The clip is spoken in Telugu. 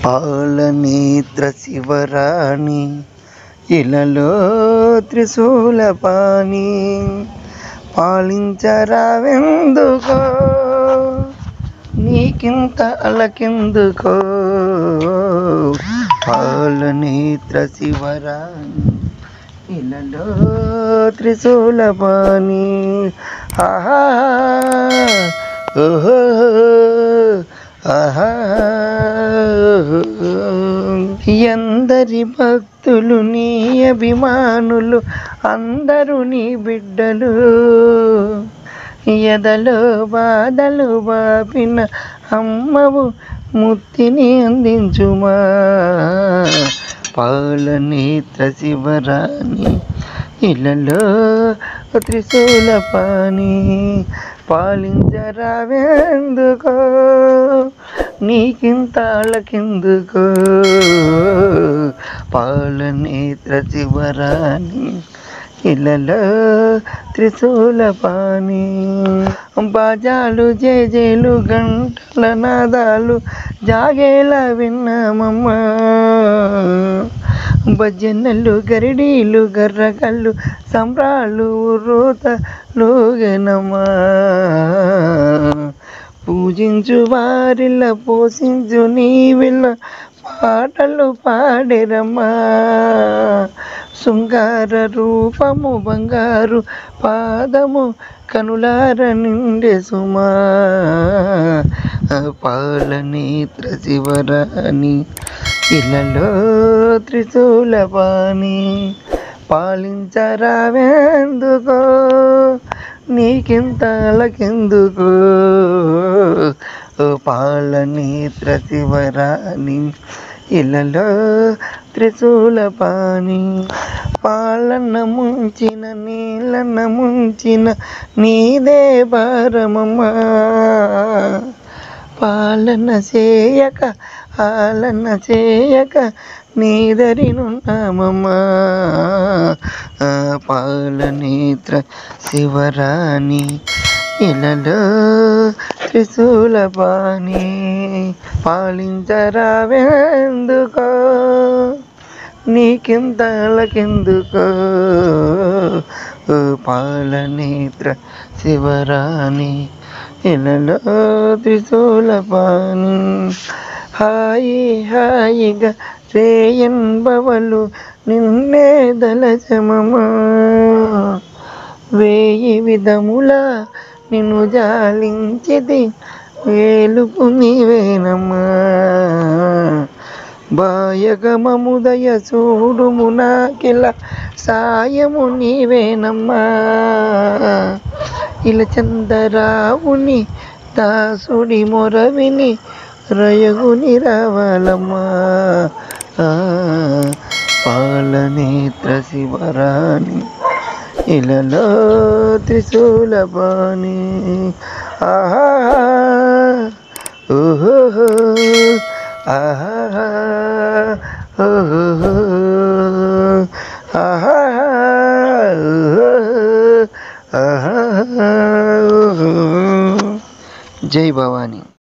పాలనేత్ర శివరాణి ఇలలో త్రిశూలపాణి పాలించరావెందుకో నీకింత అలకెందుకో పాలనేత్ర శివరాణి ఇలలో త్రిశూలపాణి ఆహా ఓహో ఆహా ఎందరి భక్తులు నీ అభిమానులు అందరూ నీ బిడ్డలు ఎదలో బాధలు బాపిన అమ్మవు ముత్తిని అందించుమా పాలనేత్ర శివరాణి ఇలలో త్రిశూలపాణి పాలించరావెందుకో నీకింత అలకెందుకో పాలనేత్ర శివరాణి ఇలలో త్రిశూలపాణి బాజాలు జేజేలు గంటల నాదాలు జాగేల విన్నామమ్మా భజనలు గరిడీలు గర్రగళ్ళు సంబరాలు రోతలుగనమ్మా పూజించు వారిల పోషించు నీవిల పాటలు పాడెరమ్మా శృంగార రూపము బంగారు పాదము కనులార నిండే సుమా పాలనేత్ర శివరాణి ఇలలో త్రిశూలపాణి పాలించరావెందుకో నీకింత అలకెందుకో పాలనేత్ర శివరాణి ఇలలో త్రిశూలపాణి పాలన ముంచిన నీలన ముంచిన నీదే భారమమ్మా పాలన చేయక ఆలన చేయక నీదరినున్నామమ్మా పాలనేత్ర శివరాణి ఇలలో త్రిశూలపాణి పాలించరావెందుకో నీకింత అలకెందుకో పాలనేత్ర శివరాణి ఇలలో త్రిశూలపాణి హాయి హాయిగా రేయన్బవలు నిన్నే దలచమమా వేయి విధముల నిన్ను జాలించిది వేలుపు నీవేనమ్మా బాయగమముదయ చూడుము నాకిల సాయము నీవేనమ్మా ఇలా చందరావుని దాసుడి మొరవిని రయగుని రావాలమ్మా పాలనేత్ర శివరాణి ఇలలో త్రిశూలపాణి ఆహా ఓహో ఆహా ఓహో